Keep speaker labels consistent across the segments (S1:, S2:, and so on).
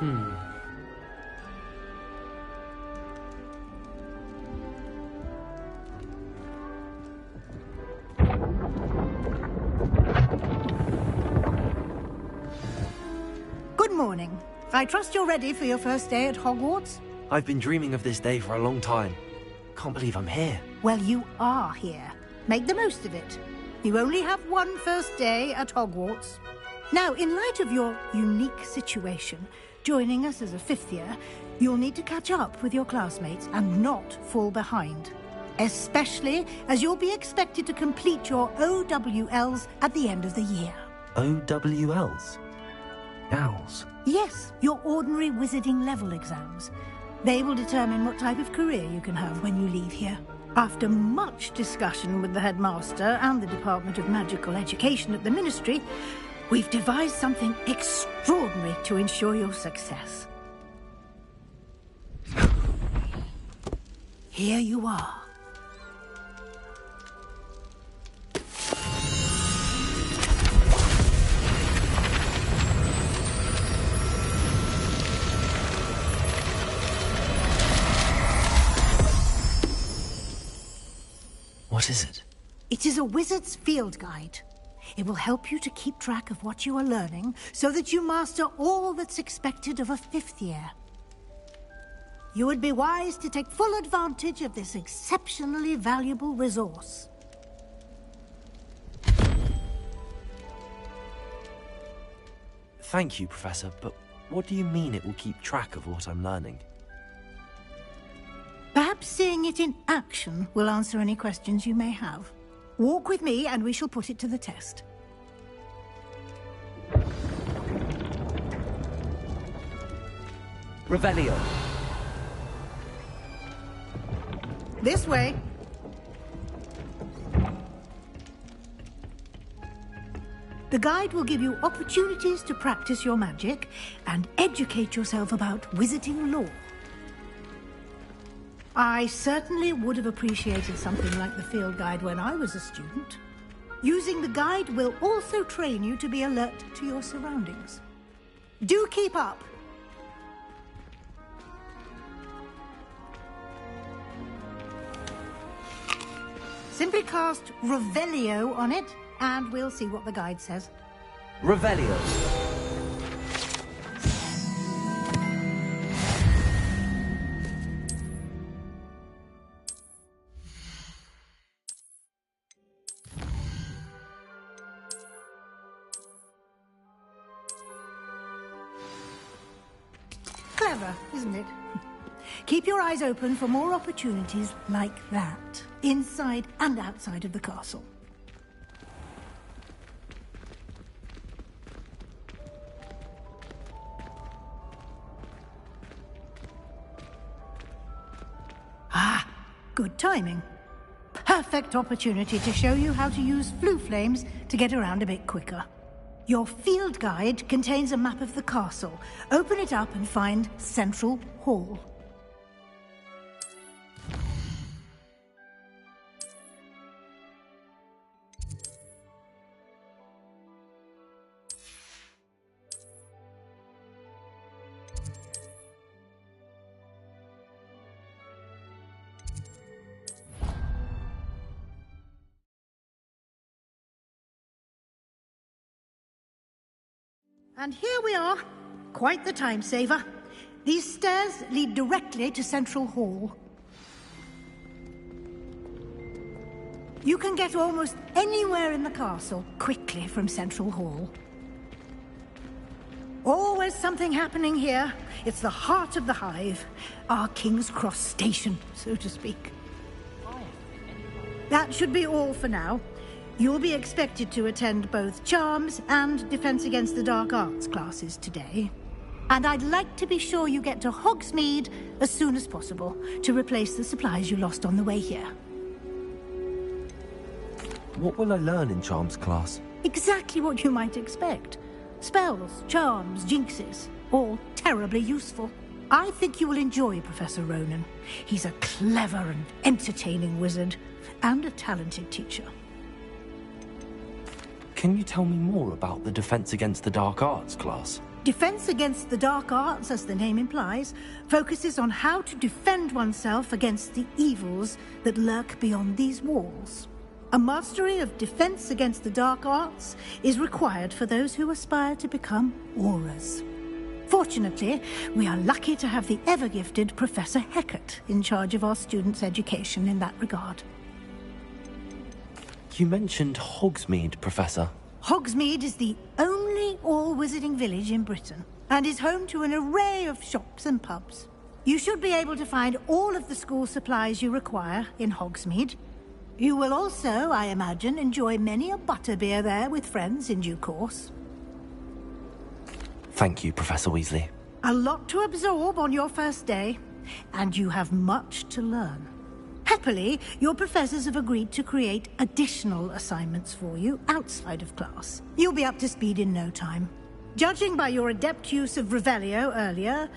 S1: Good morning. I trust you're ready for your first day at Hogwarts?
S2: I've been dreaming of this day for a long time. Can't believe I'm here.
S1: Well, you are here. Make the most of it. You only have one first day at Hogwarts. Now, in light of your unique situation, joining us as a fifth year, you'll need to catch up with your classmates and not fall behind. Especially as you'll be expected to complete your OWLs at the end of the year.
S2: OWLs? Owls?
S1: Yes, your ordinary wizarding level exams. They will determine what type of career you can have when you leave here. After much discussion with the headmaster and the Department of Magical Education at the Ministry, we've devised something extraordinary to ensure your success. Here you are.
S2: What is it?
S1: It is a wizard's field guide. It will help you to keep track of what you are learning so that you master all that's expected of a fifth year. You would be wise to take full advantage of this exceptionally valuable resource.
S2: Thank you, Professor, but what do you mean it will keep track of what I'm learning?
S1: Perhaps seeing it in action will answer any questions you may have. Walk with me and we shall put it to the test.
S3: Revelio.
S1: This way. The guide will give you opportunities to practice your magic and educate yourself about wizarding lore. I certainly would have appreciated something like the field guide when I was a student. Using the guide will also train you to be alert to your surroundings. Do keep up! Simply cast Revelio on it, and we'll see what the guide says.
S3: Revelio.
S1: Clever, isn't it? Keep your eyes open for more opportunities like that, inside and outside of the castle. Ah, good timing. Perfect opportunity to show you how to use flue flames to get around a bit quicker. Your field guide contains a map of the castle. Open it up and find Central Hall. And here we are. Quite the time saver. These stairs lead directly to Central Hall. You can get almost anywhere in the castle quickly from Central Hall. Always something happening here. It's the heart of the hive. Our King's Cross station, so to speak. That should be all for now. You'll be expected to attend both Charms and Defense Against the Dark Arts classes today. And I'd like to be sure you get to Hogsmeade as soon as possible to replace the supplies you lost on the way here.
S2: What will I learn in Charms class?
S1: Exactly what you might expect. Spells, charms, jinxes, all terribly useful. I think you will enjoy Professor Ronan. He's a clever and entertaining wizard, and a talented teacher.
S2: Can you tell me more about the Defense Against the Dark Arts class?
S1: Defense Against the Dark Arts, as the name implies, focuses on how to defend oneself against the evils that lurk beyond these walls. A mastery of Defense Against the Dark Arts is required for those who aspire to become Aurors. Fortunately, we are lucky to have the ever-gifted Professor Hecat in charge of our students' education in that regard.
S2: You mentioned Hogsmeade, Professor.
S1: Hogsmeade is the only all-wizarding village in Britain, and is home to an array of shops and pubs. You should be able to find all of the school supplies you require in Hogsmeade. You will also, I imagine, enjoy many a butterbeer there with friends in due course.
S2: Thank you, Professor Weasley.
S1: A lot to absorb on your first day, and you have much to learn. Happily, your professors have agreed to create additional assignments for you outside of class. You'll be up to speed in no time. Judging by your adept use of Revelio earlier,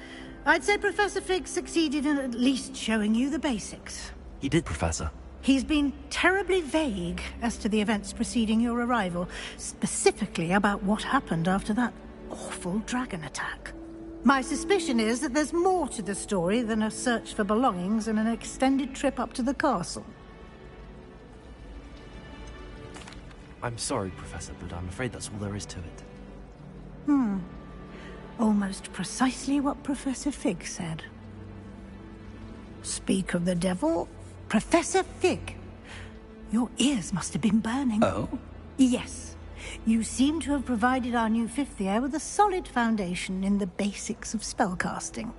S1: I'd say Professor Fig succeeded in at least showing you the basics.
S2: He did, Professor.
S1: He's been terribly vague as to the events preceding your arrival, specifically about what happened after that awful dragon attack. My suspicion is that there's more to the story than a search for belongings and an extended trip up to the castle.
S2: I'm sorry, Professor, but I'm afraid that's all there is to it.
S1: Almost precisely what Professor Fig said. Speak of the devil, Professor Fig. Your ears must have been burning.
S3: Oh?
S1: Yes. You seem to have provided our new fifth year with a solid foundation in the basics of spellcasting.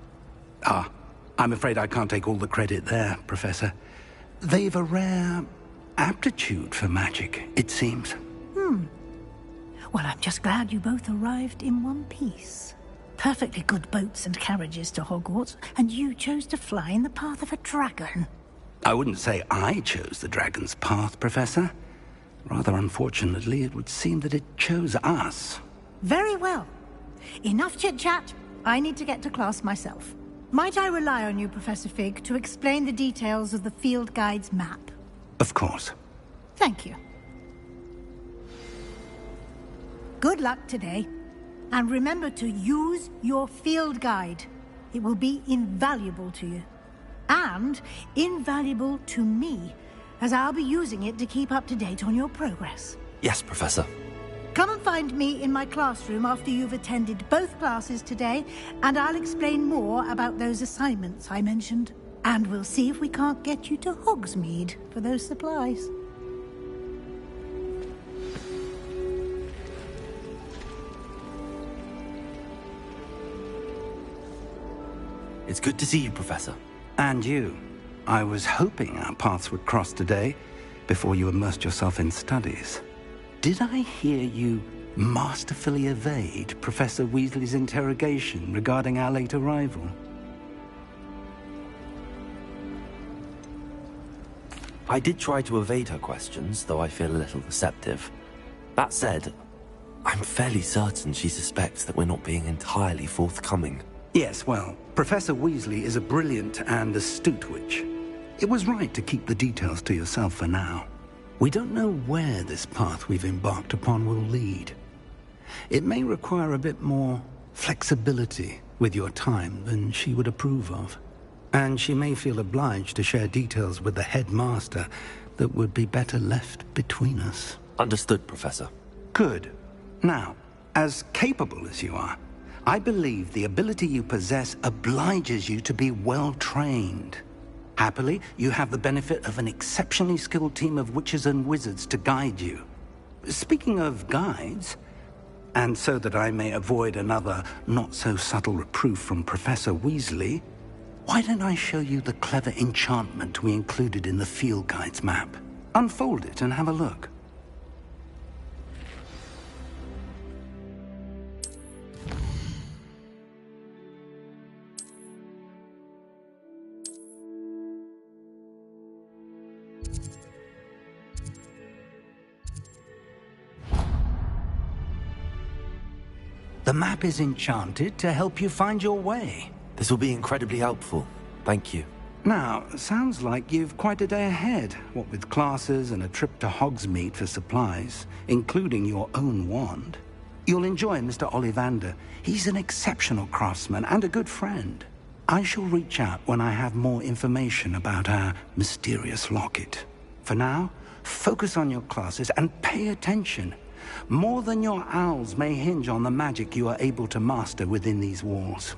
S3: Ah, I'm afraid I can't take all the credit there, Professor. They've a rare aptitude for magic, it seems.
S1: Well, I'm just glad you both arrived in one piece. Perfectly good boats and carriages to Hogwarts, and you chose to fly in the path of a dragon.
S3: I wouldn't say I chose the dragon's path, Professor. Rather unfortunately, it would seem that it chose us.
S1: Very well. Enough chit-chat. I need to get to class myself. Might I rely on you, Professor Fig, to explain the details of the field guide's map?
S3: Of course.
S1: Thank you. Good luck today. And remember to use your field guide. It will be invaluable to you. And invaluable to me, as I'll be using it to keep up to date on your progress.
S2: Yes, Professor.
S1: Come and find me in my classroom after you've attended both classes today, and I'll explain more about those assignments I mentioned. And we'll see if we can't get you to Hogsmeade for those supplies.
S2: It's good to see you, Professor.
S3: And you. I was hoping our paths would cross today, before you immersed yourself in studies. Did I hear you masterfully evade Professor Weasley's interrogation regarding our late arrival?
S2: I did try to evade her questions, though I feel a little deceptive. That said, I'm fairly certain she suspects that we're not being entirely forthcoming.
S3: Yes, well, Professor Weasley is a brilliant and astute witch. It was right to keep the details to yourself for now. We don't know where this path we've embarked upon will lead. It may require a bit more flexibility with your time than she would approve of. And she may feel obliged to share details with the headmaster that would be better left between us.
S2: Understood, Professor.
S3: Good. Now, as capable as you are, I believe the ability you possess obliges you to be well-trained. Happily, you have the benefit of an exceptionally skilled team of witches and wizards to guide you. Speaking of guides, and so that I may avoid another not-so-subtle reproof from Professor Weasley, why don't I show you the clever enchantment we included in the field guide's map? Unfold it and have a look. The map is enchanted to help you find your way.
S2: This will be incredibly helpful. Thank you.
S3: Now, sounds like you've quite a day ahead, what with classes and a trip to Hogsmeade for supplies, including your own wand. You'll enjoy Mr. Ollivander. He's an exceptional craftsman and a good friend. I shall reach out when I have more information about our mysterious locket. For now, focus on your classes and pay attention. More than your owls may hinge on the magic you are able to master within these walls.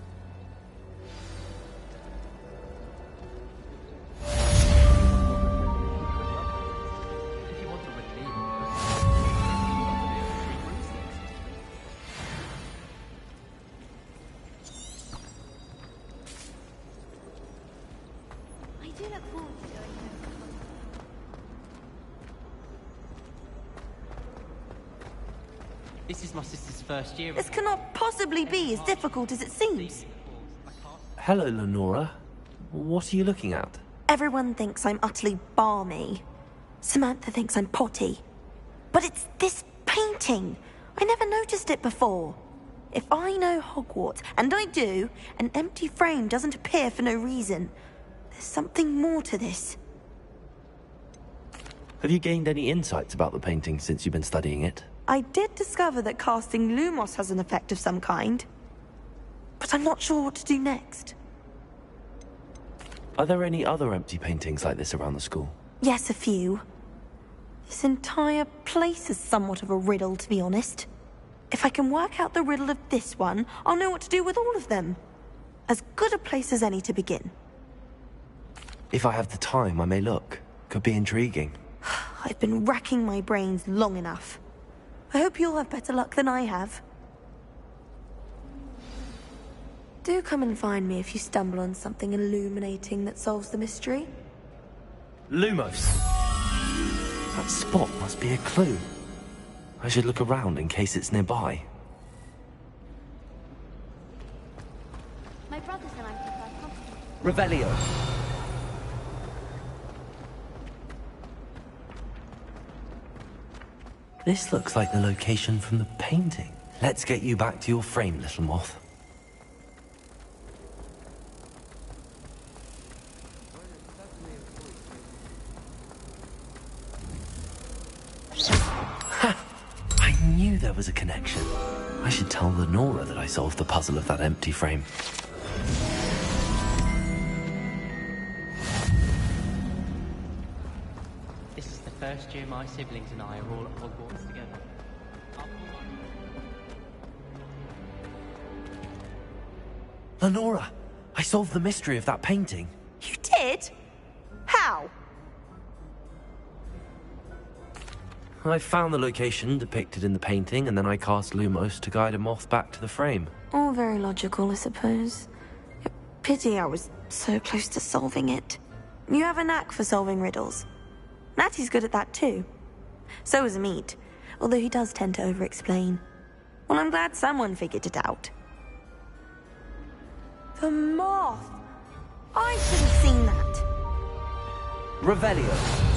S4: This is my sister's first year.
S5: This cannot possibly be as difficult as it seems.
S2: Hello, Lenora. What are you looking at?
S5: Everyone thinks I'm utterly balmy. Samantha thinks I'm potty. But it's this painting. I never noticed it before. If I know Hogwarts, and I do, an empty frame doesn't appear for no reason. There's something more to this.
S2: Have you gained any insights about the painting since you've been studying it?
S5: I did discover that casting Lumos has an effect of some kind. But I'm not sure what to do next.
S2: Are there any other empty paintings like this around the school?
S5: Yes, a few. This entire place is somewhat of a riddle, to be honest. If I can work out the riddle of this one, I'll know what to do with all of them. As good a place as any to begin.
S2: If I have the time, I may look. Could be intriguing.
S5: I've been racking my brains long enough. I hope you'll have better luck than I have. Do come and find me if you stumble on something illuminating that solves the mystery.
S2: Lumos! That spot must be a clue. I should look around in case it's nearby.
S6: My brothers and I prefer pumpkin.
S2: Revelio! This looks like the location from the painting. Let's get you back to your frame, little moth. Ha! I knew there was a connection. I should tell Lenora that I solved the puzzle of that empty frame.
S4: This is the first year my siblings and I are all at Hogwarts together.
S2: Lenora, I solved the mystery of that painting.
S5: You did? How?
S2: I found the location depicted in the painting, and then I cast Lumos to guide a moth back to the frame.
S5: All very logical, I suppose. Pity I was so close to solving it. You have a knack for solving riddles. Natty's good at that too. So is Meat, although he does tend to over-explain. Well, I'm glad someone figured it out. The moth! I should have seen that.
S2: Revelio.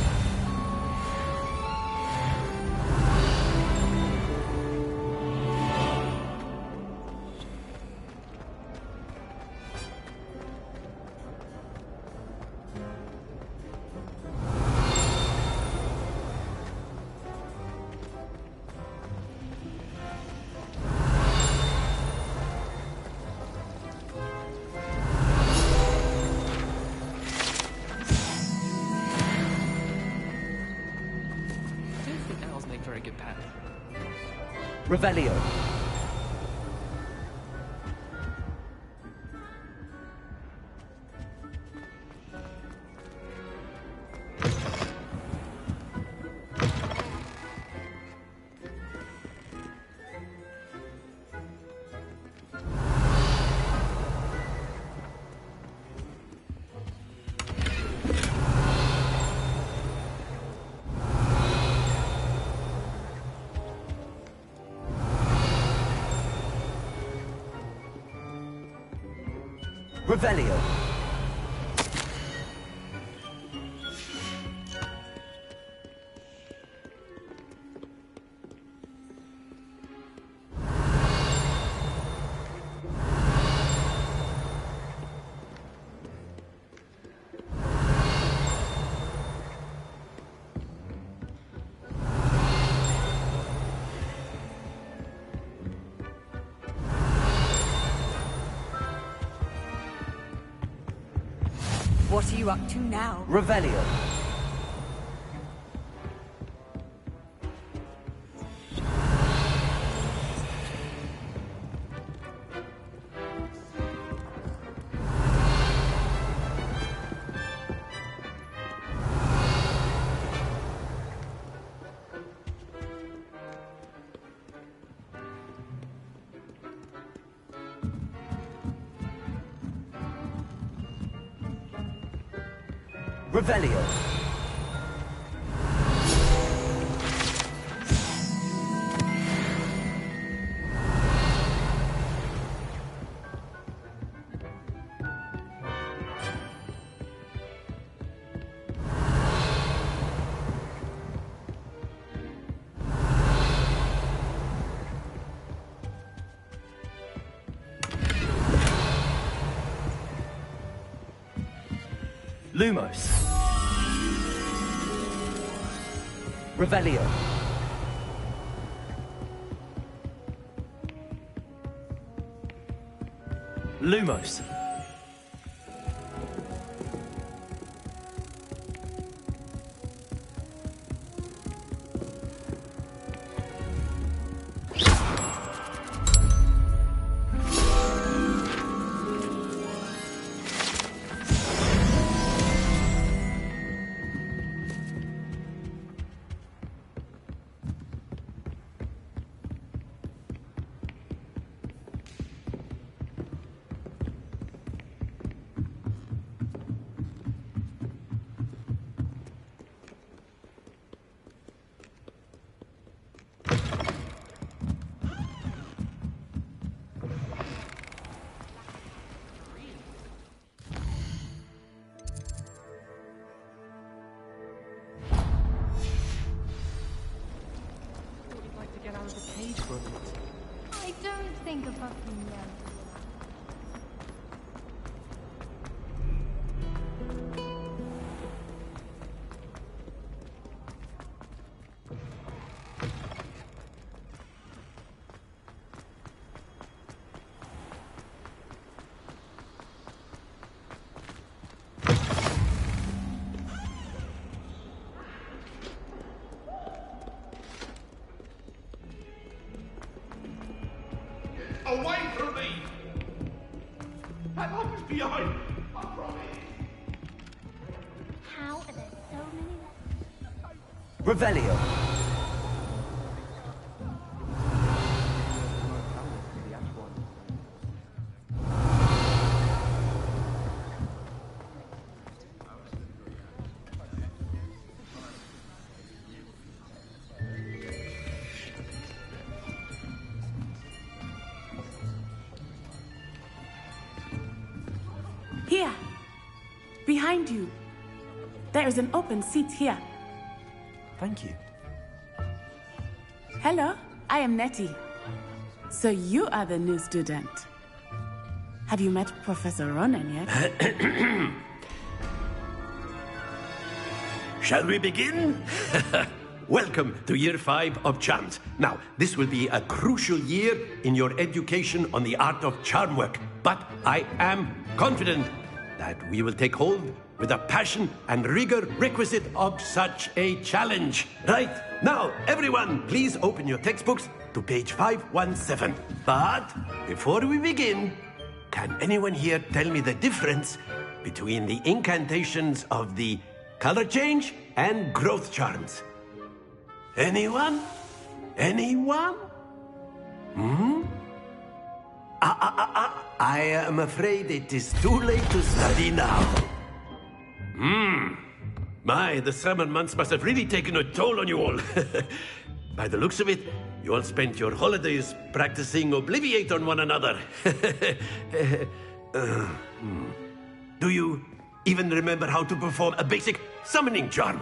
S4: Very good path.
S2: Revelio. Revelio.
S7: What are you up to now?
S2: Revelio. Revelio. Lumos. Revelio. Lumos.
S6: I don't think a fucking yellow.
S8: Away from me! I'm always behind, I promise.
S6: How are there so many?
S2: Revelio.
S9: Here! Behind you! There is an open seat here.
S2: Thank you.
S9: Hello, I am Nettie. So you are the new student. Have you met Professor Ronan yet?
S8: Shall we begin? Welcome to Year 5 of Charms. Now, this will be a crucial year in your education on the art of charm work, but I am confident that we will take hold with the passion and rigor requisite of such a challenge. Right, now, everyone, please open your textbooks to page 517. But before we begin, can anyone here tell me the difference between the incantations of the color change and growth charms? Anyone? Anyone? I am afraid it is too late to study now. My, the summer months must have really taken a toll on you all. By the looks of it, you all spent your holidays practicing Obliviate on one another. Do you even remember how to perform a basic summoning charm?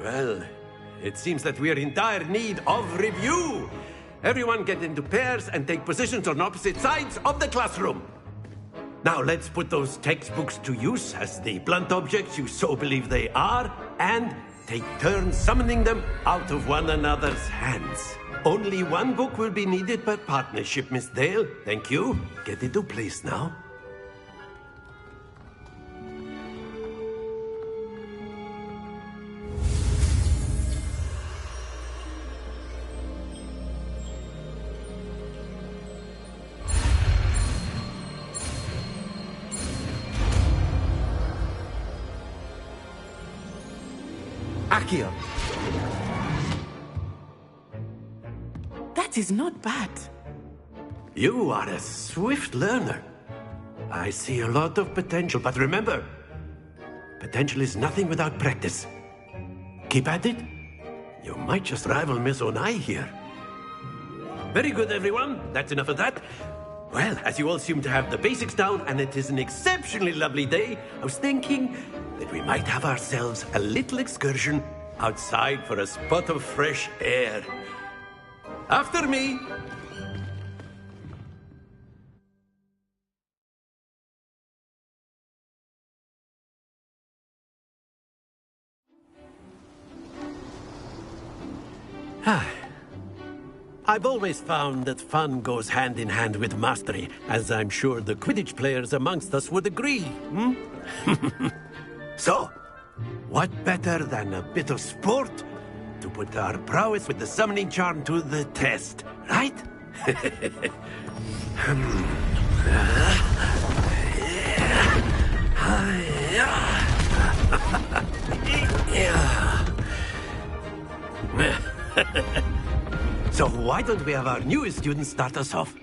S8: Well, it seems that we are in dire need of review. Everyone get into pairs and take positions on opposite sides of the classroom. Now let's put those textbooks to use as the blunt objects you so believe they are, and take turns summoning them out of one another's hands. Only one book will be needed per partnership, Miss Dale. Thank you. Get into place now.
S3: Accio.
S9: That is not bad.
S8: You are a swift learner. I see a lot of potential, but remember, potential is nothing without practice. Keep at it. You might just rival Miss Onai here. Very good, everyone. That's enough of that. Well, as you all seem to have the basics down, and it is an exceptionally lovely day, I was thinking that we might have ourselves a little excursion outside for a spot of fresh air. After me. I've always found that fun goes hand in hand with mastery, as I'm sure the Quidditch players amongst us would agree. So, what better than a bit of sport to put our prowess with the summoning charm to the test, right? So why don't we have our newest student start us off?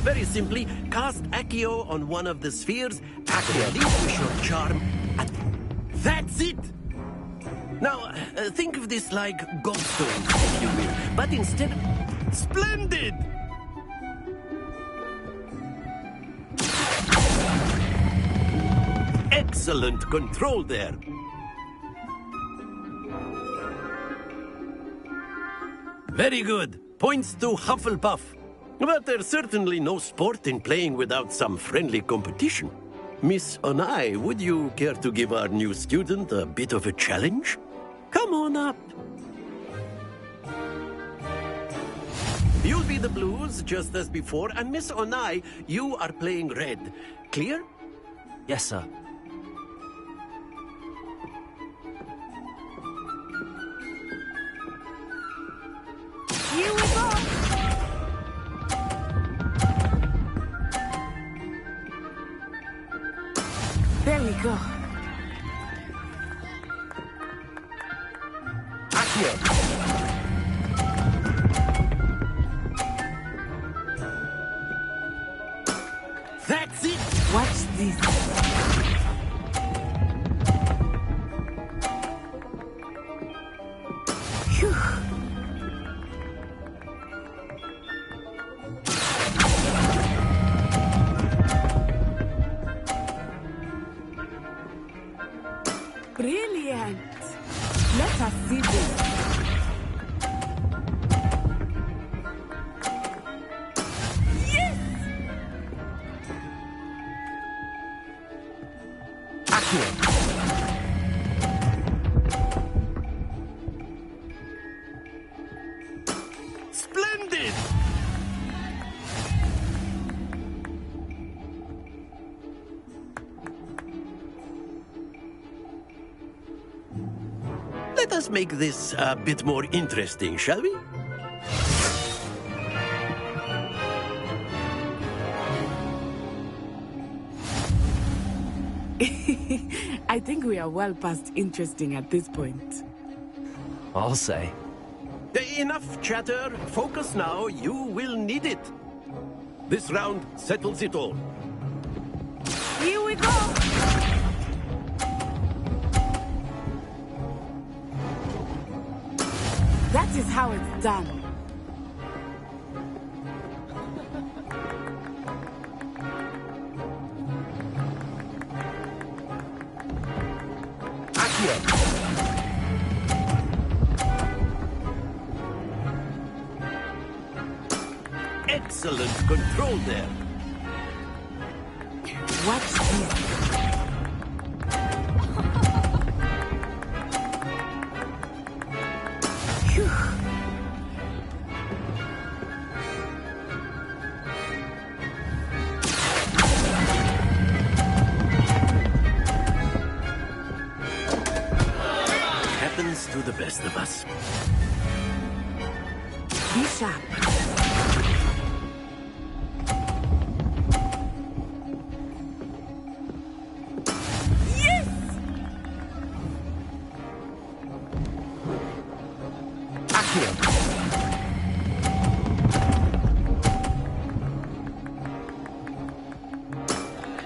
S8: Very simply, cast Accio on one of the spheres, relinquish your charm, and that's it! Now, think of this like gobstones, if you will, but instead, splendid! Excellent control there. Very good. Points to Hufflepuff. But there's certainly no sport in playing without some friendly competition. Miss Onai, would you care to give our new student a bit of a challenge? Come on up. You'll be the blues, just as before, and Miss Onai, you are playing red. Clear?
S2: Yes, sir.
S1: Here we go!
S9: There we go.
S3: Accio.
S8: That's it!
S9: Watch this. Phew. Brilliant. Let us see this.
S8: Splendid! Let us make this a bit more interesting, shall we?
S9: I think we are well past interesting at this point.
S2: I'll say.
S8: Enough chatter. Focus now. You will need it. This round settles it all.
S1: Here we go!
S9: That is how it's done.
S8: Excellent control there.
S9: What's this?
S8: Happens to the best of us.
S9: Be sharp.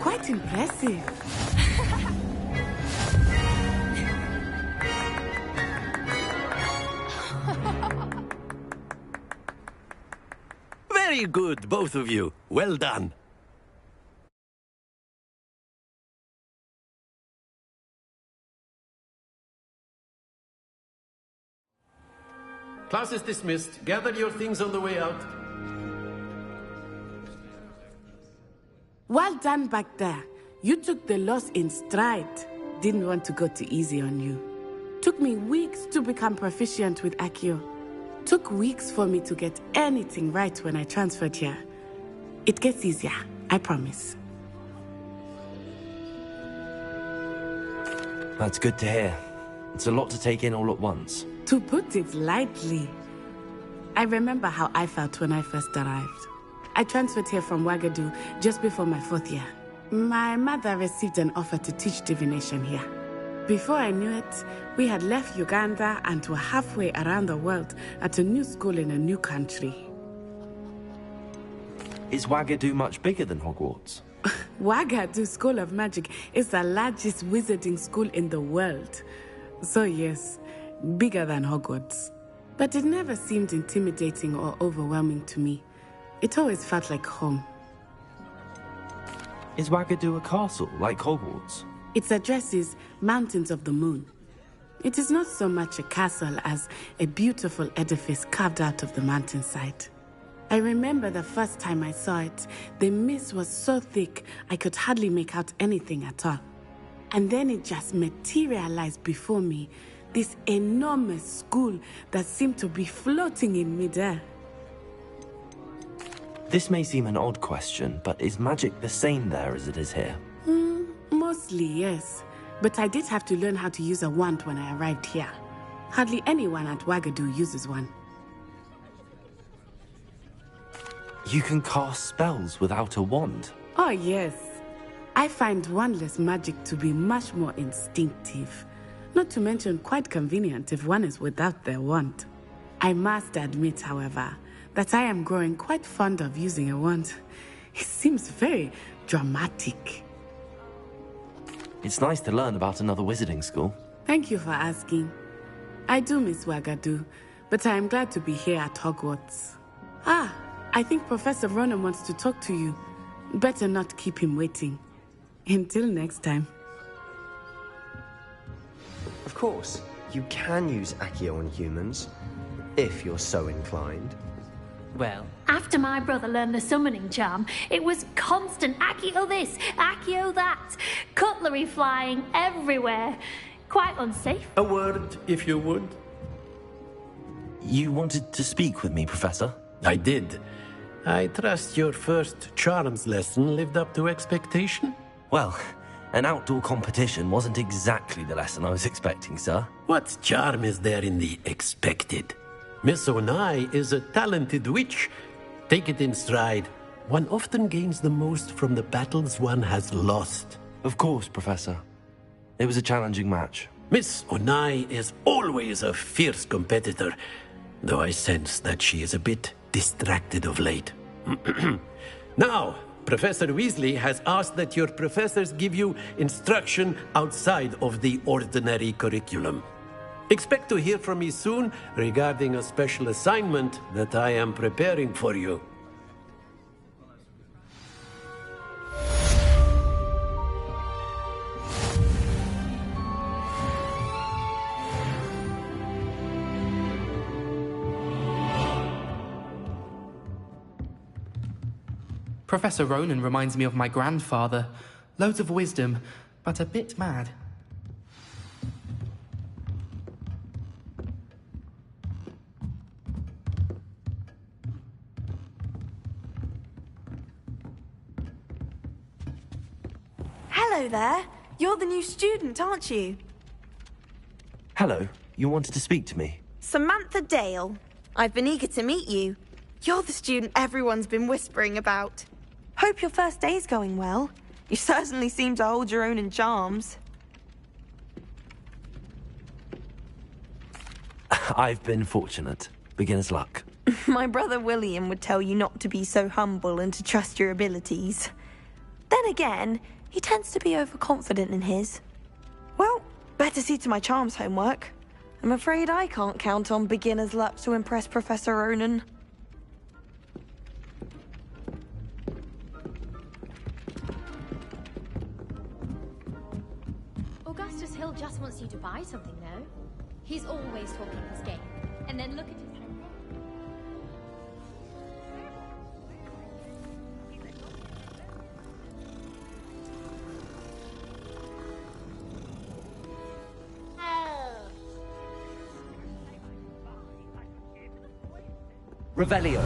S9: Quite impressive.
S8: Very good, both of you. Well done. Class is dismissed. Gather your things on the way out.
S9: Well done back there. You took the loss in stride. Didn't want to go too easy on you. Took me weeks to become proficient with Accio. Took weeks for me to get anything right when I transferred here. It gets easier, I promise.
S2: That's good to hear. It's a lot to take in all at once.
S9: To put it lightly, I remember how I felt when I first arrived. I transferred here from Wagadu just before my 4th year. My mother received an offer to teach divination here. Before I knew it, we had left Uganda and were halfway around the world at a new school in a new country.
S2: Is Wagadu much bigger than Hogwarts?
S9: Wagadu School of Magic is the largest wizarding school in the world. So yes, bigger than Hogwarts. But it never seemed intimidating or overwhelming to me. It always felt like home.
S2: Is Wagadu a castle, like Hogwarts?
S9: Its address is Mountains of the Moon. It is not so much a castle as a beautiful edifice carved out of the mountainside. I remember the first time I saw it, the mist was so thick I could hardly make out anything at all. And then it just materialized before me, this enormous school that seemed to be floating in midair.
S2: This may seem an odd question, but is magic the same there as it is here?
S9: Mostly, yes. But I did have to learn how to use a wand when I arrived here. Hardly anyone at Wagadu uses one.
S2: You can cast spells without a wand?
S9: Oh, yes. I find wandless magic to be much more instinctive. Not to mention quite convenient if one is without their wand. I must admit, however, that I am growing quite fond of using a wand. It seems very dramatic.
S2: It's nice to learn about another wizarding school.
S9: Thank you for asking. I do miss Wagadu, but I am glad to be here at Hogwarts. I think Professor Ronan wants to talk to you. Better not keep him waiting. Until next time.
S7: Of course, you can use Accio on humans, if you're so inclined.
S4: Well,
S6: After my brother learned the summoning charm, it was constant Accio this, Accio that, cutlery flying everywhere. Quite unsafe.
S8: A word, if you would.
S2: You wanted to speak with me, Professor?
S8: I did. I trust your first charms lesson lived up to expectation?
S2: Well, an outdoor competition wasn't exactly the lesson I was expecting, sir.
S8: What charm is there in the expected? Miss Onai is a talented witch. Take it in stride. One often gains the most from the battles one has lost.
S2: Of course, Professor. It was a challenging match.
S8: Miss Onai is always a fierce competitor, though I sense that she is a bit distracted of late. Now, Professor Weasley has asked that your professors give you instruction outside of the ordinary curriculum. Expect to hear from me soon regarding a special assignment that I am preparing for you.
S10: Professor Ronan reminds me of my grandfather. Loads of wisdom, but a bit mad.
S5: Hello there. You're the new student, aren't you?
S2: Hello, you wanted to speak to me?
S5: Samantha Dale. I've been eager to meet you. You're the student everyone's been whispering about. Hope your first day's going well. You certainly seem to hold your own in charms.
S2: I've been fortunate. Beginner's luck.
S5: My brother William would tell you not to be so humble and to trust your abilities. Then again, he tends to be overconfident in his. Well, better see to my charms homework. I'm afraid I can't count on beginner's luck to impress Professor Ronan.
S11: Augustus Hill just wants you to buy something, no? He's always talking his game. And then look at his...
S2: Revelio.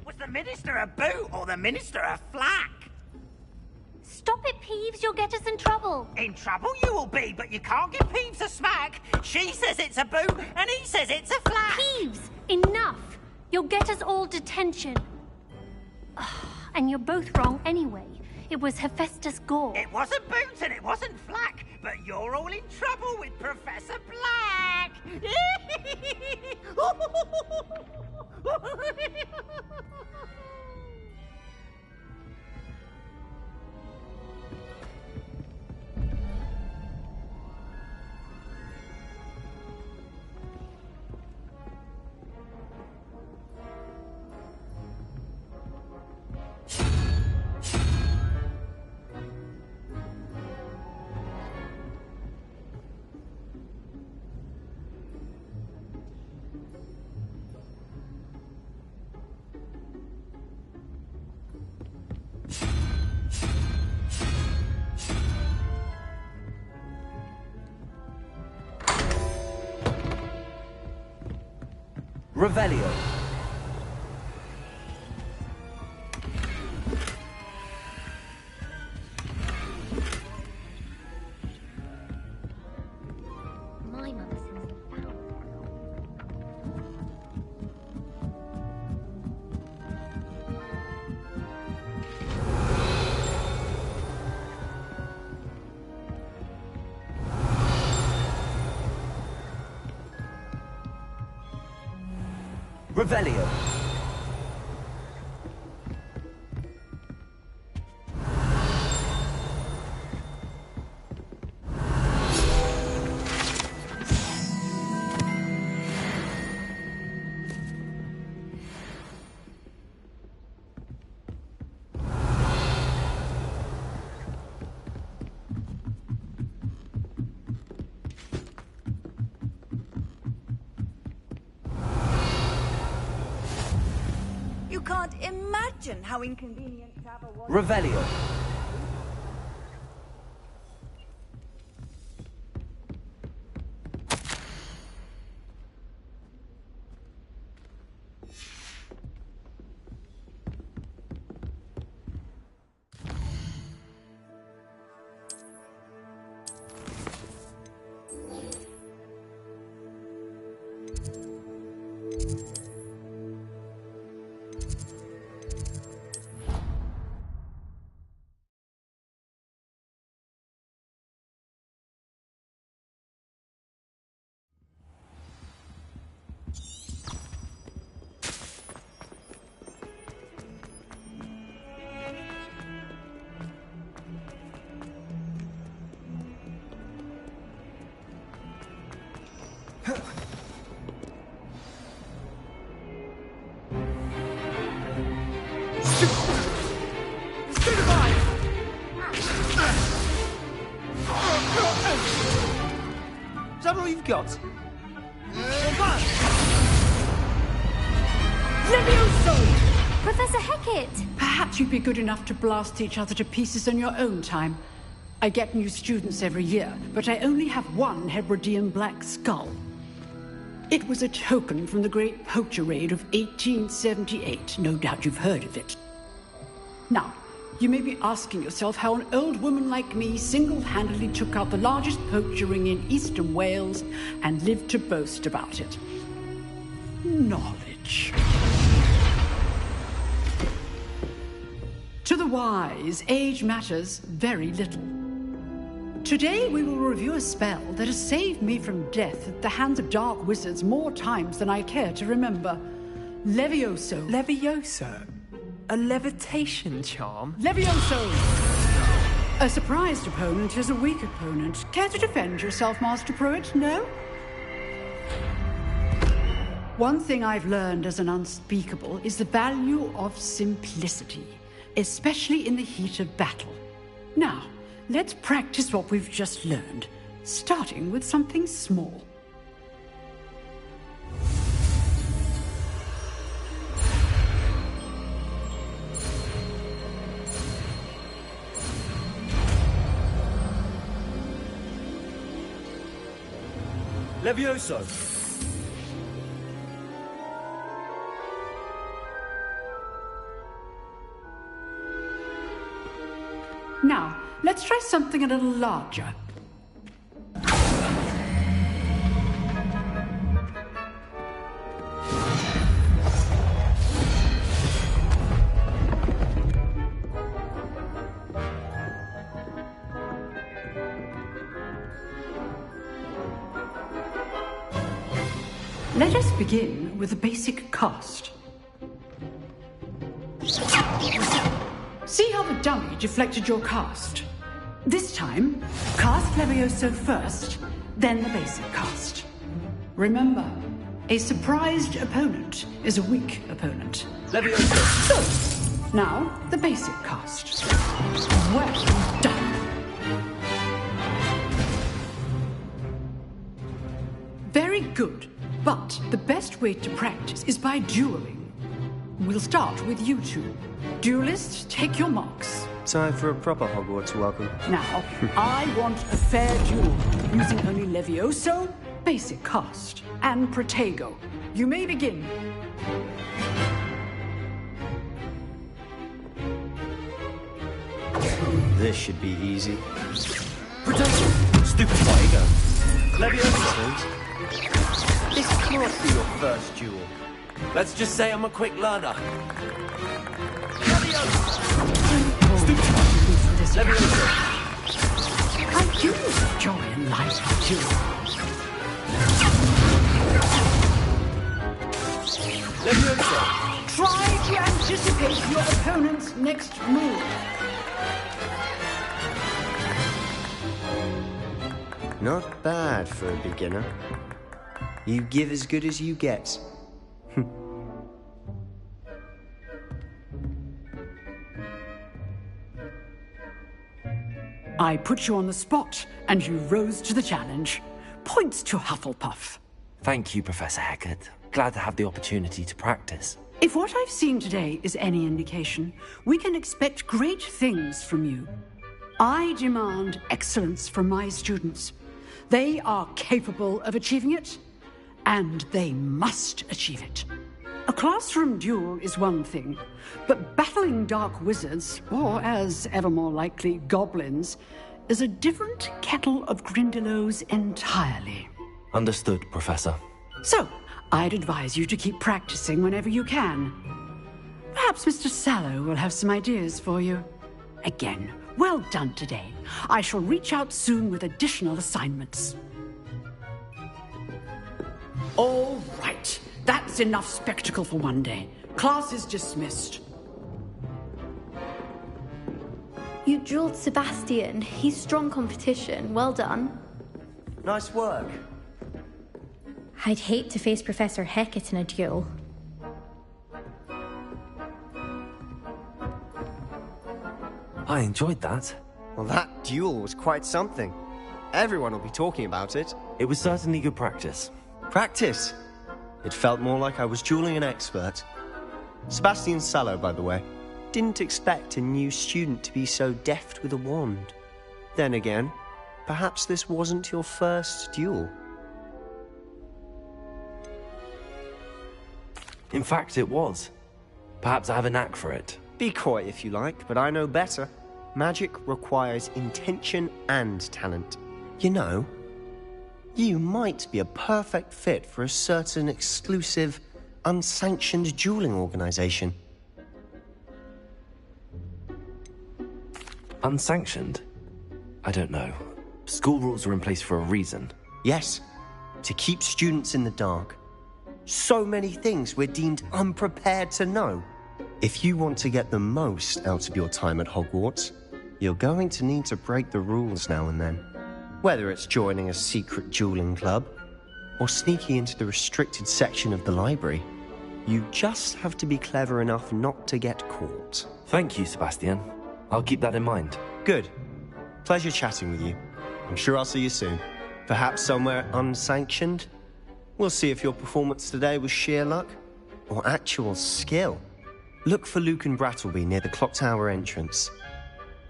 S12: Was the Minister a boot or the Minister a flack?
S6: Stop it, Peeves. You'll get us in trouble.
S12: In trouble you will be, but you can't give Peeves a smack. She says it's a boot and he says it's a flack.
S6: Peeves, enough. You'll get us all detention. And you're both wrong anyway. It was Hephaestus Gore.
S12: It wasn't boot and it wasn't flack, but you're all in trouble with Professor Black.
S2: Revelio.
S11: My mother sings it down.
S2: Revelio.
S13: You can't imagine how inconvenient travel was.
S2: Revelio.
S10: Is that all you've got?
S14: Levioso!
S6: Professor Hecat!
S14: Perhaps you'd be good enough to blast each other to pieces on your own time. I get new students every year, but I only have one Hebridean black skull. It was a token from the Great Poacher Raid of 1878. No doubt you've heard of it. Now, you may be asking yourself how an old woman like me single-handedly took out the largest poacher ring in eastern Wales and lived to boast about it. Knowledge. To the wise, age matters very little. Today we will review a spell that has saved me from death at the hands of dark wizards more times than I care to remember. Levioso.
S15: Levioso? A levitation charm?
S14: Levioso! A surprised opponent is a weak opponent. Care to defend yourself, Master Pruitt? No? One thing I've learned as an unspeakable is the value of simplicity, especially in the heat of battle. Now, let's practice what we've just learned, starting with something small.
S15: Levioso!
S14: Now, let's try something a little larger. Let us begin with a basic cast. See how the dummy deflected your cast? This time, cast Levioso first, then the basic cast. Remember, a surprised opponent is a weak opponent.
S15: Levioso!
S14: Good. Now, the basic cast. Well done. Very good. But the best way to practice is by dueling. We'll start with you two. Duelists, take your marks.
S7: Time for a proper Hogwarts welcome.
S14: Now, I want a fair duel, using only Levioso, basic cast, and Protego. You may begin.
S7: This should be easy.
S15: Protego! Stupid Protego! Levioso!
S7: This can't be your first duel.
S2: Let's just say I'm a quick learner.
S14: Levioso! I do enjoy a life duel.
S15: Levioso!
S14: Try to anticipate your opponent's next move.
S7: Not bad for a beginner. You give as good as you get.
S14: I put you on the spot, and you rose to the challenge. Points to Hufflepuff.
S2: Thank you, Professor Hecat. Glad to have the opportunity to practice.
S14: If what I've seen today is any indication, we can expect great things from you. I demand excellence from my students. They are capable of achieving it, and they must achieve it. A classroom duel is one thing, but battling dark wizards, or as ever more likely, goblins, is a different kettle of Grindylows entirely.
S2: Understood, Professor.
S14: So, I'd advise you to keep practicing whenever you can. Perhaps Mr. Sallow will have some ideas for you. Again, well done today. I shall reach out soon with additional assignments. All right. That's enough spectacle for one day. Class is dismissed.
S6: You dueled Sebastian. He's strong competition. Well done.
S7: Nice work.
S11: I'd hate to face Professor Hecat in a duel.
S2: I enjoyed that.
S7: Well, that duel was quite something. Everyone will be talking about it.
S2: It was certainly good practice.
S7: Practice? It felt more like I was dueling an expert. Sebastian Sallow, by the way. Didn't expect a new student to be so deft with a wand. Then again, perhaps this wasn't your first duel.
S2: In fact, it was. Perhaps I have a knack for it.
S7: Be coy if you like, but I know better. Magic requires intention and talent. You know, you might be a perfect fit for a certain exclusive, unsanctioned dueling organization.
S2: Unsanctioned? I don't know. School rules are in place for a reason.
S7: Yes, to keep students in the dark. So many things we're deemed unprepared to know. If you want to get the most out of your time at Hogwarts, you're going to need to break the rules now and then. Whether it's joining a secret dueling club, or sneaking into the restricted section of the library, you just have to be clever enough not to get caught.
S2: Thank you, Sebastian. I'll keep that in mind.
S7: Good. Pleasure chatting with you. I'm sure I'll see you soon. Perhaps somewhere unsanctioned? We'll see if your performance today was sheer luck or actual skill. Look for Luke and Brattleby near the clock tower entrance,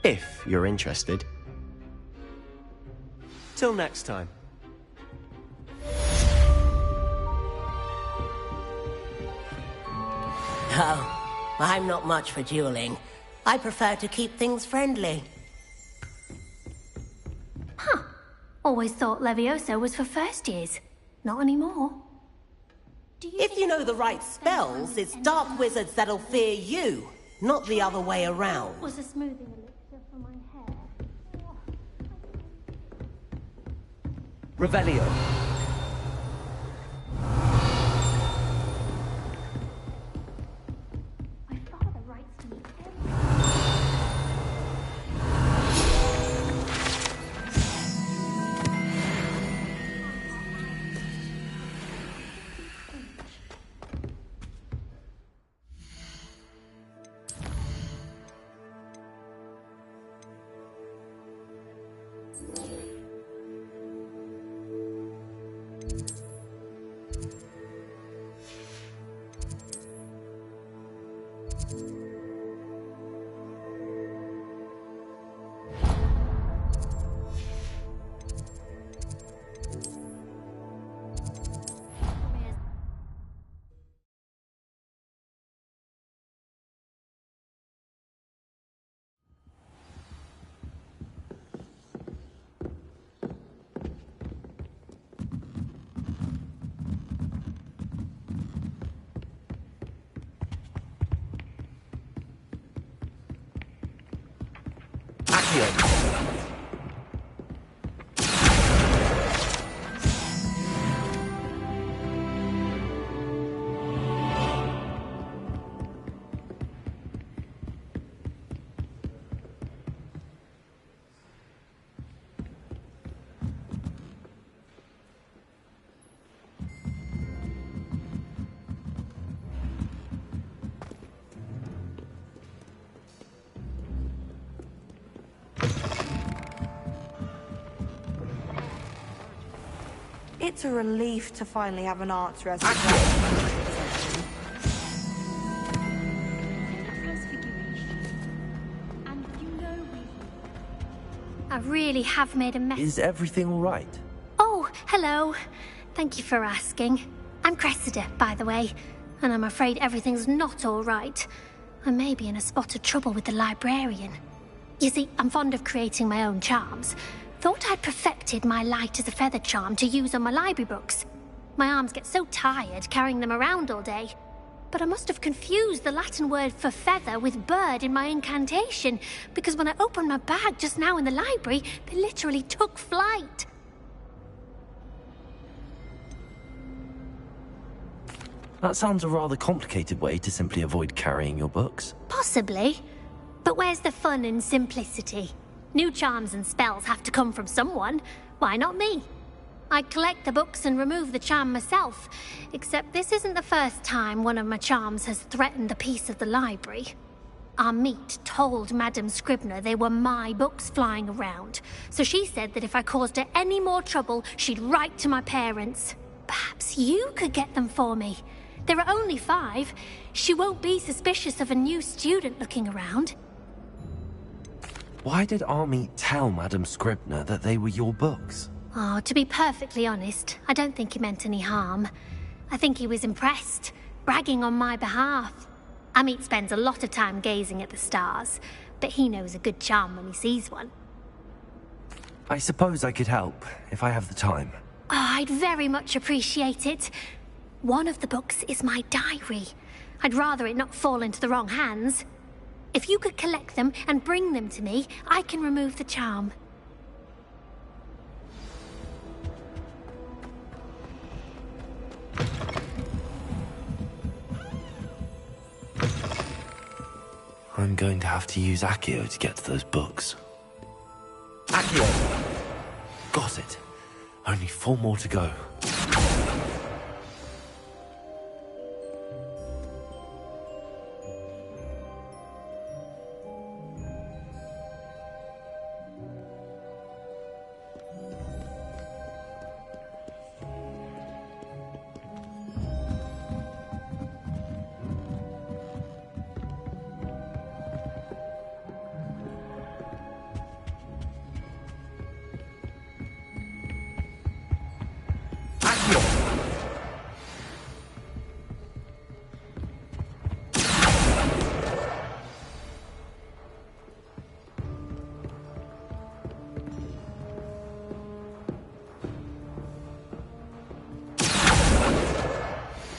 S7: if you're interested. Till next time.
S16: Oh, I'm not much for dueling. I prefer to keep things friendly.
S6: Huh. Always thought Levioso was for first years. Not anymore.
S16: If you know the right spells, it's dark wizards that'll fear you, not the other way around.
S6: Was a smoothing elixir for my hair.
S15: Revelio.
S6: My father writes to me
S13: It's a relief to finally have an answer as to that.
S6: I really have made a mess.
S2: Is everything all right?
S6: Oh, hello. Thank you for asking. I'm Cressida, by the way, and I'm afraid everything's not all right. I may be in a spot of trouble with the librarian. You see, I'm fond of creating my own charms. Thought I'd perfected my light as a feather charm to use on my library books. My arms get so tired carrying them around all day. But I must have confused the Latin word for feather with bird in my incantation, because when I opened my bag just now in the library, they literally took flight.
S2: That sounds a rather complicated way to simply avoid carrying your books.
S6: Possibly. But where's the fun in simplicity? New charms and spells have to come from someone. Why not me? I collect the books and remove the charm myself, except this isn't the first time one of my charms has threatened the peace of the library. Our meet told Madame Scribner they were my books flying around, so she said that if I caused her any more trouble, she'd write to my parents. Perhaps you could get them for me. There are only 5. She won't be suspicious of a new student looking around.
S2: Why did Army tell Madam Scribner that they were your books?
S6: Oh, to be perfectly honest, I don't think he meant any harm. I think he was impressed, bragging on my behalf. Amit spends a lot of time gazing at the stars, but he knows a good charm when he sees one.
S2: I suppose I could help, if I have the time.
S6: Oh, I'd very much appreciate it. One of the books is my diary. I'd rather it not fall into the wrong hands. If you could collect them and bring them to me, I can remove the charm.
S2: I'm going to have to use Accio to get to those books. Accio! Got it. Only 4 more to go.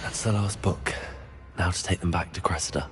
S2: That's the last book. Now to take them back to Cressida.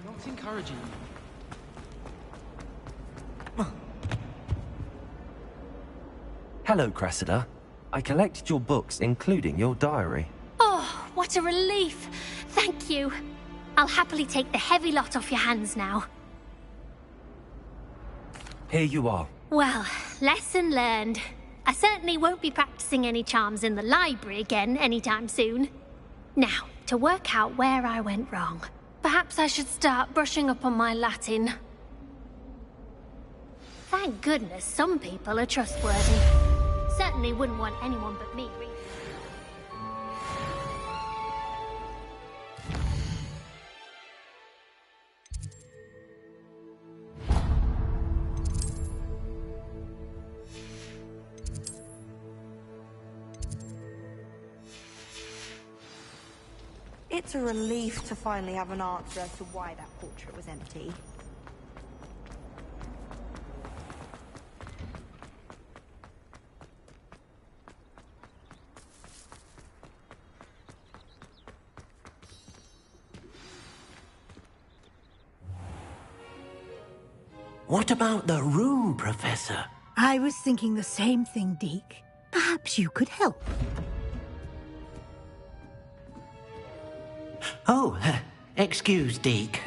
S10: Not encouraging you.
S2: Hello, Cressida. I collected your books, including your diary.
S6: Oh, what a relief. Thank you. I'll happily take the heavy lot off your hands now.
S2: Here you are.
S6: Well, lesson learned. I certainly won't be practicing any charms in the library again anytime soon. Now, to work out where I went wrong. Perhaps I should start brushing up on my Latin. Thank goodness some people are trustworthy. Certainly wouldn't want anyone but me reading.
S5: It's a relief to finally have an answer as to why that portrait was empty.
S8: What about the room, Professor?
S1: I was thinking the same thing, Deke. Perhaps you could help.
S12: Oh, excuse, Deke.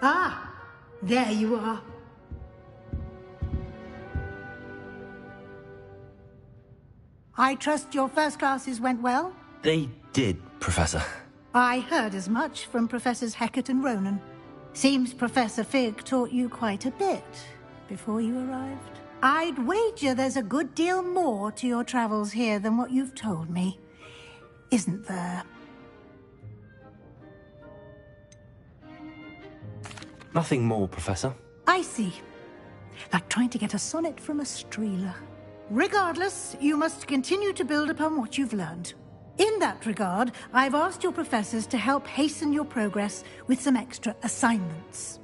S1: Ah, there you are. I trust your first classes went well?
S2: They did, Professor.
S1: I heard as much from Professors Hecat and Ronan. Seems Professor Fig taught you quite a bit before you arrived. I'd wager there's a good deal more to your travels here than what you've told me. Isn't there?
S2: Nothing more, Professor.
S1: I see. Like trying to get a sonnet from a streeler. Regardless, you must continue to build upon what you've learned. In that regard, I've asked your professors to help hasten your progress with some extra assignments.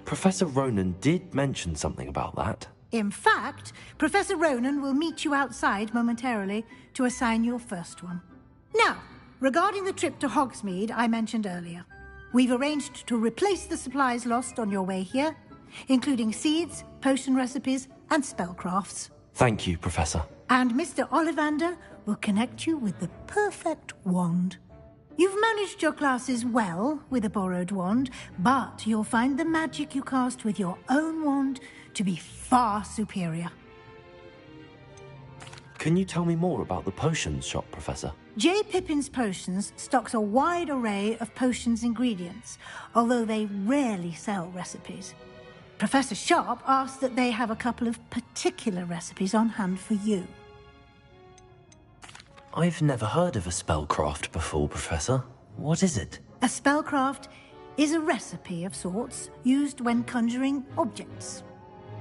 S2: Professor Ronan did mention something about that.
S1: In fact, Professor Ronan will meet you outside momentarily to assign your first one. Now, regarding the trip to Hogsmeade I mentioned earlier, we've arranged to replace the supplies lost on your way here, including seeds, potion recipes, and spellcrafts.
S2: Thank you, Professor.
S1: And Mr. Ollivander will connect you with the perfect wand. You've managed your classes well with a borrowed wand, but you'll find the magic you cast with your own wand to be far superior.
S2: Can you tell me more about the potions shop, Professor?
S1: J. Pippin's Potions stocks a wide array of potions ingredients, although they rarely sell recipes. Professor Sharp asked that they have a couple of particular recipes on hand for you.
S2: I've never heard of a spellcraft before, Professor. What is it?
S1: A spellcraft is a recipe of sorts used when conjuring objects.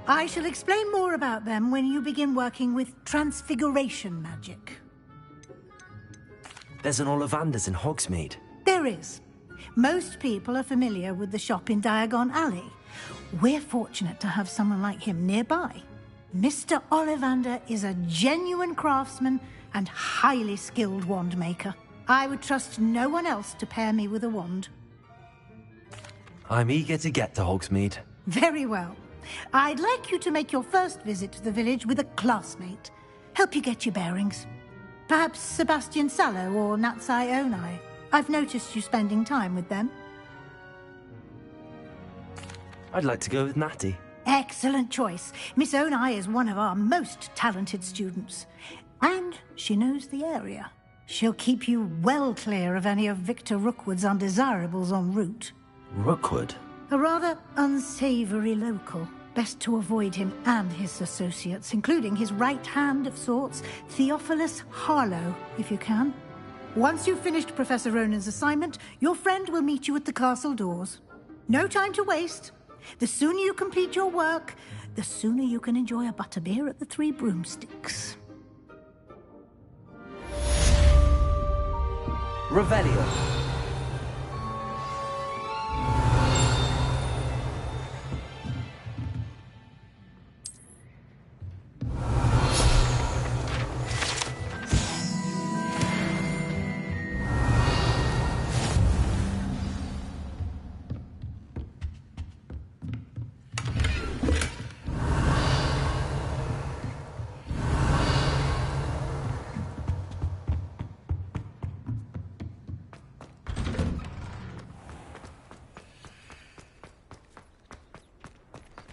S1: I shall explain more about them when you begin working with transfiguration magic.
S2: There's an Ollivander's in Hogsmeade.
S1: There is. Most people are familiar with the shop in Diagon Alley. We're fortunate to have someone like him nearby. Mr. Ollivander is a genuine craftsman and highly skilled wand maker. I would trust no one else to pair me with a wand.
S2: I'm eager to get to Hogsmeade.
S1: Very well. I'd like you to make your first visit to the village with a classmate. Help you get your bearings. Perhaps Sebastian Sallow or Natsai Onai. I've noticed you spending time with them.
S2: I'd like to go with Natty.
S1: Excellent choice. Miss Onai is one of our most talented students. And she knows the area. She'll keep you well clear of any of Victor Rookwood's undesirables en route.
S2: Rookwood?
S1: A rather unsavory local. Best to avoid him and his associates, including his right hand of sorts, Theophilus Harlow, if you can. Once you've finished Professor Ronan's assignment, your friend will meet you at the castle doors. No time to waste. The sooner you complete your work, the sooner you can enjoy a butterbeer at the Three Broomsticks.
S2: Revelio.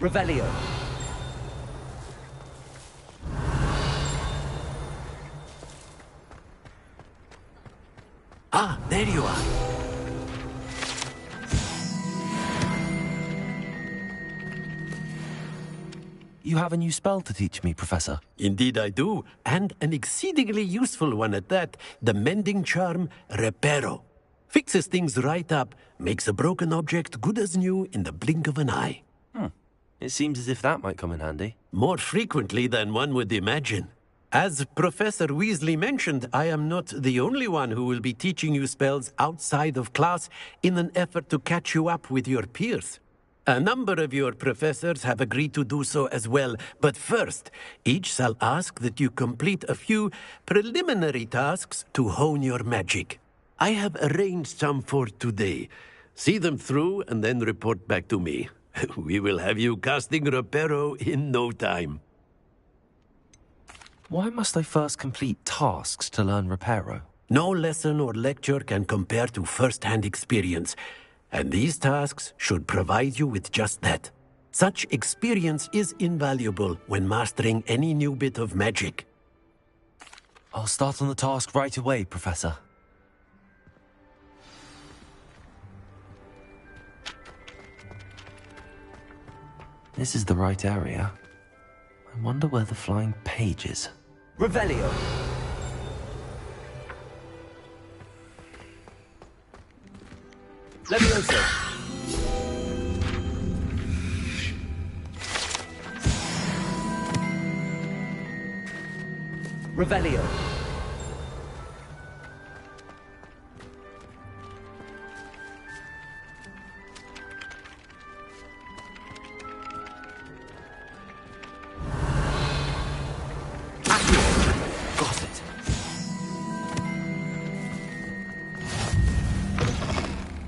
S2: Revelio.
S8: Ah, there you are.
S2: You have a new spell to teach me, Professor.
S8: Indeed I do, and an exceedingly useful one at that. The mending charm, Reparo. Fixes things right up, makes a broken object good as new in the blink of an eye.
S2: It seems as if that might come in handy.
S8: More frequently than one would imagine. As Professor Weasley mentioned, I am not the only one who will be teaching you spells outside of class in an effort to catch you up with your peers. A number of your professors have agreed to do so as well, but first, each shall ask that you complete a few preliminary tasks to hone your magic. I have arranged some for today. See them through and then report back to me. We will have you casting Reparo in no time.
S2: Why must I first complete tasks to learn Reparo?
S8: No lesson or lecture can compare to first-hand experience, and these tasks should provide you with just that. Such experience is invaluable when mastering any new bit of magic.
S2: I'll start on the task right away, Professor. This is the right area. I wonder where the flying page is.
S7: Revelio. Levioso. Revelio.
S2: Got it.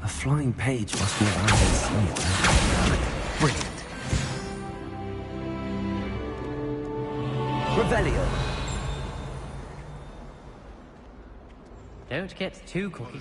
S2: A flying page must be around here somewhere. Brilliant.
S7: Revelio.
S4: Don't get too cocky.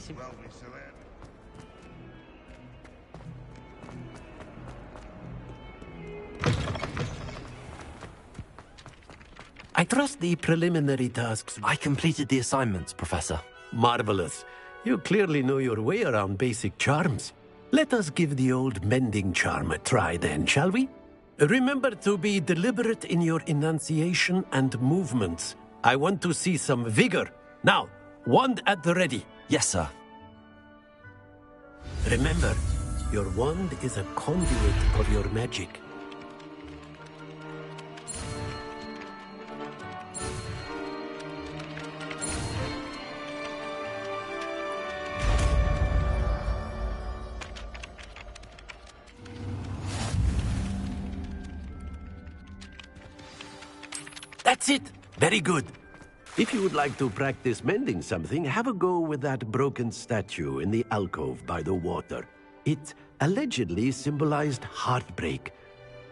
S8: I trust the preliminary tasks.
S2: I completed the assignments, Professor.
S8: Marvelous. You clearly know your way around basic charms. Let us give the old mending charm a try then, shall we? Remember to be deliberate in your enunciation and movements. I want to see some vigor. Now, wand at the ready.
S2: Yes, sir.
S8: Remember, your wand is a conduit of your magic. That's it! Very good. If you would like to practice mending something, have a go with that broken statue in the alcove by the water. It allegedly symbolized heartbreak.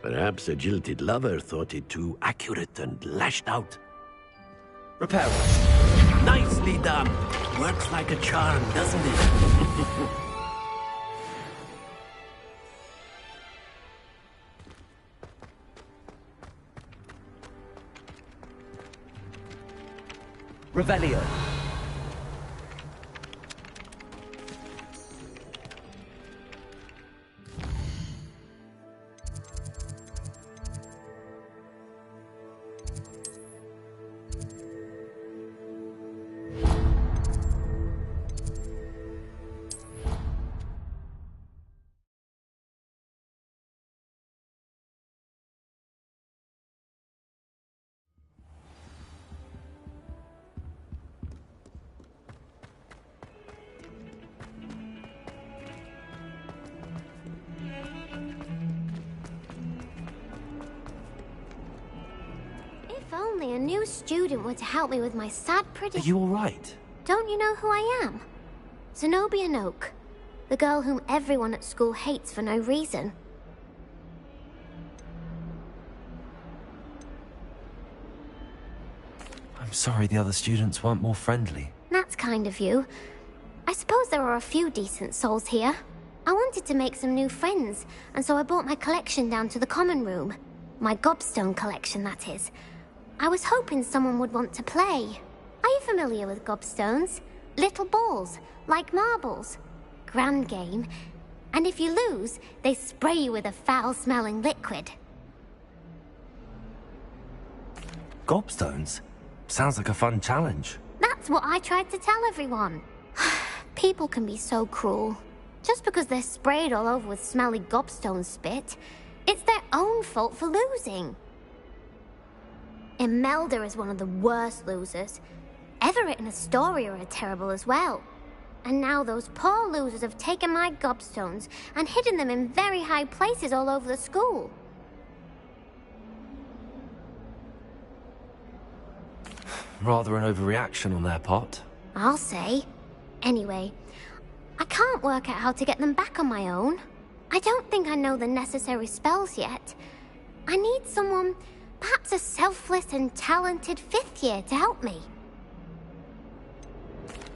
S8: Perhaps a jilted lover thought it too accurate and lashed out.
S7: Reparo.
S8: Nicely done! Works like a charm, doesn't it?
S7: Revelio.
S6: If only a new student were to help me with my sad
S2: Are
S6: predicament.
S2: you all right?
S6: Don't you know who I am? Zenobia Noak, the girl whom everyone at school hates for no reason.
S2: I'm sorry the other students weren't more friendly.
S6: That's kind of you. I suppose there are a few decent souls here. I wanted to make some new friends, and so I brought my collection down to the common room. My gobstone collection, that is. I was hoping someone would want to play. Are you familiar with gobstones? Little balls, like marbles. Grand game. And if you lose, they spray you with a foul-smelling liquid.
S2: Gobstones? Sounds like a fun challenge.
S6: That's what I tried to tell everyone. People can be so cruel. Just because they're sprayed all over with smelly gobstone spit, it's their own fault for losing. Imelda is one of the worst losers. Everett and Astoria are terrible as well. And now those poor losers have taken my gobstones and hidden them in very high places all over the school.
S2: Rather an overreaction on their part.
S6: I'll say. Anyway, I can't work out how to get them back on my own. I don't think I know the necessary spells yet. I need someone, perhaps a selfless and talented 5th year to help me.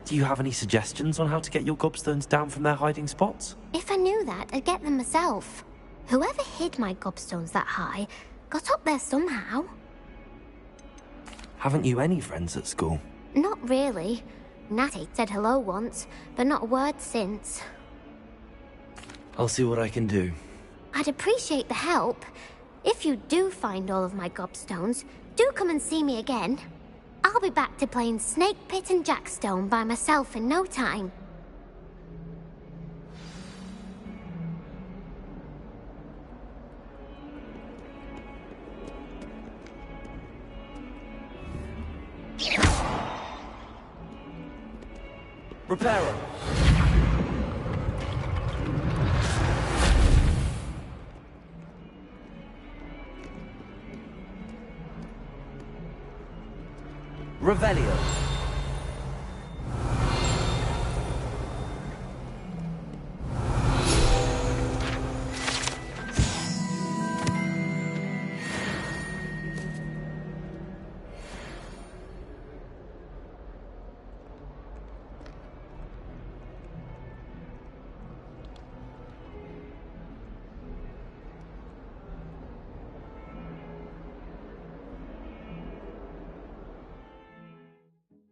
S2: Do you have any suggestions on how to get your gobstones down from their hiding spots?
S6: If I knew that, I'd get them myself. Whoever hid my gobstones that high got up there somehow.
S2: Haven't you any friends at school?
S6: Not really. Natty said hello once, but not a word since.
S2: I'll see what I can do.
S6: I'd appreciate the help. If you do find all of my gobstones, do come and see me again. I'll be back to playing Snake Pit and Jackstone by myself in no time.
S2: Repairer! Revelio!